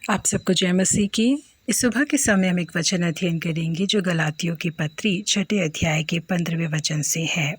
आप सबको जय मसीह की। इस सुबह के समय हम एक वचन अध्ययन करेंगे जो गलातियों की पत्री 6 अध्याय के 15वें वचन से है।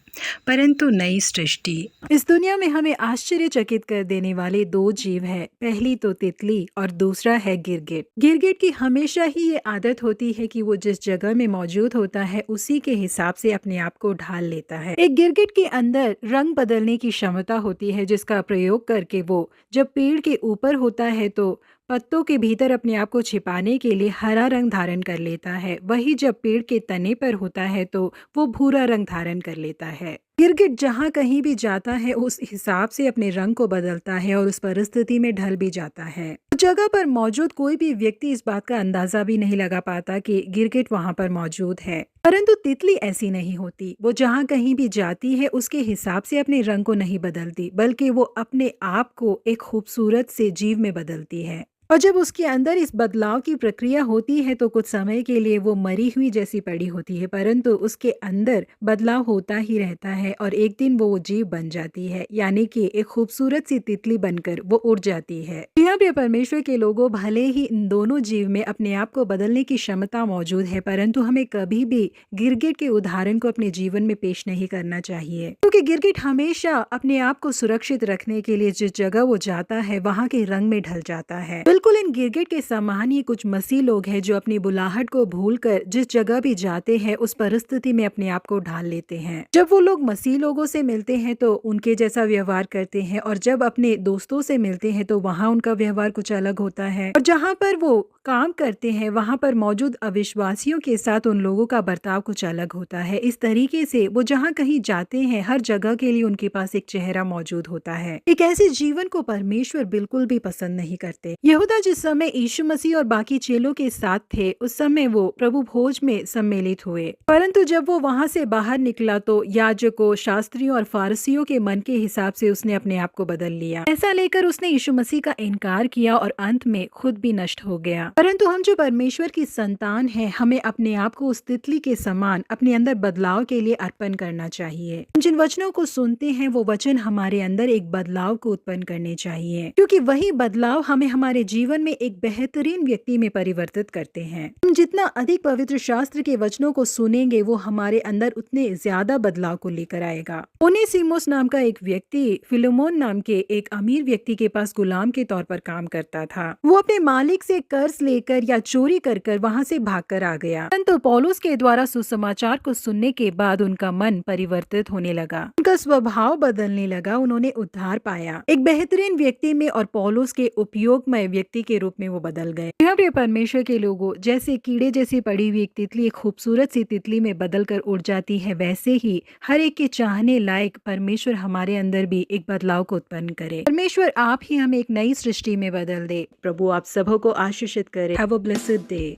परंतु नई सृष्टि। इस दुनिया में हमें आश्चर्यचकित कर देने वाले दो जीव हैं। पहली तो तितली और दूसरा है गिरगिट। गिरगिट की हमेशा ही ये आदत होती है कि वो जिस जगह में मौजूद होता है उसी के हिसाब से अपने आप को ढाल लेता है। एक गिरगिट के अंदर रंग बदलने की क्षमता होती है जिसका प्रयोग करके वो जब पेड़ के ऊपर होता है तो पत्तों के भीतर अपने आप को छिपाने के लिए हरा रंग धारण कर लेता है। वही जब पेड़ के तने पर होता है तो वो भूरा रंग धारण कर लेता है। गिरगिट जहाँ कहीं भी जाता है उस हिसाब से अपने रंग को बदलता है और उस परिस्थिति में ढल भी जाता है। उस जगह पर मौजूद कोई भी व्यक्ति इस बात का अंदाजा भी नहीं लगा पाता कि गिरगिट वहां पर मौजूद है। परंतु तितली ऐसी नहीं होती। वो जहाँ कहीं भी जाती है उसके हिसाब से अपने रंग को नहीं बदलती, बल्कि वो अपने आप को एक खूबसूरत से जीव में बदलती है। और जब उसके अंदर इस बदलाव की प्रक्रिया होती है तो कुछ समय के लिए वो मरी हुई जैसी पड़ी होती है, परंतु उसके अंदर बदलाव होता ही रहता है और एक दिन वो जीव बन जाती है, यानी कि एक खूबसूरत सी तितली बनकर वो उड़ जाती है। यहाँ पे परमेश्वर के लोगों, भले ही इन दोनों जीव में अपने आप को बदलने की क्षमता मौजूद है, परंतु हमें कभी भी गिरगिट के उदाहरण को अपने जीवन में पेश नहीं करना चाहिए, क्योंकि गिरगिट हमेशा अपने आप को सुरक्षित रखने के लिए जिस जगह वो जाता है वहाँ के रंग में ढल जाता है। बिल्कुल इन गिरगिट के समान ही कुछ मसीह लोग हैं जो अपनी बुलाहट को भूलकर जिस जगह भी जाते हैं उस परिस्थिति में अपने आप को ढाल लेते हैं। जब वो लोग मसीह लोगों से मिलते हैं तो उनके जैसा व्यवहार करते हैं, और जब अपने दोस्तों से मिलते हैं तो वहाँ उनका व्यवहार कुछ अलग होता है, और जहाँ पर वो काम करते हैं वहाँ पर मौजूद अविश्वासियों के साथ उन लोगों का बर्ताव कुछ अलग होता है। इस तरीके से वो जहाँ कहीं जाते हैं हर जगह के लिए उनके पास एक चेहरा मौजूद होता है। एक ऐसे जीवन को परमेश्वर बिल्कुल भी पसंद नहीं करते। यहूदा जिस समय यीशु मसीह और बाकी चेलों के साथ थे उस समय वो प्रभु भोज में सम्मिलित हुए, परंतु जब वो वहां से बाहर निकला तो याजकों, शास्त्रियों और फारसियों के मन के हिसाब से उसने अपने आप को बदल लिया। ऐसा लेकर उसने यीशु मसीह का इनकार किया और अंत में खुद भी नष्ट हो गया। परंतु हम जो परमेश्वर की संतान हैं, हमें अपने आप को उस तितली के समान अपने अंदर बदलाव के लिए अर्पण करना चाहिए। हम जिन वचनों को सुनते हैं वो वचन हमारे अंदर एक बदलाव को उत्पन्न करने चाहिए, क्योंकि वही बदलाव हमें हमारे जीवन में एक बेहतरीन व्यक्ति में परिवर्तित करते हैं। हम जितना अधिक पवित्र शास्त्र के वचनों को सुनेंगे वो हमारे अंदर उतने ज्यादा बदलाव को लेकर आएगा। ओनेसिमुस नाम का एक व्यक्ति फिलेमोन नाम के एक अमीर व्यक्ति के पास गुलाम के तौर पर काम करता था। वो अपने मालिक से कर्ज लेकर या चोरी कर कर वहाँ से भागकर आ गया, परंतु पौलुस के द्वारा सुसमाचार को सुनने के बाद उनका मन परिवर्तित होने लगा, उनका स्वभाव बदलने लगा, उन्होंने उद्धार पाया। एक बेहतरीन व्यक्ति में और पौलुस के उपयोगमय व्यक्ति के रूप में वो बदल गए। यहाँ पे परमेश्वर के लोगों, जैसे कीड़े जैसी पड़ी हुई एक तितली एक खूबसूरत सी तितली में बदल कर उड़ जाती है, वैसे ही हर एक के चाहने लायक परमेश्वर हमारे अंदर भी एक बदलाव को उत्पन्न करे। परमेश्वर आप ही हमें एक नई सृष्टि में बदल दे। प्रभु आप सबों को आशीषित करे। Have a blessed day.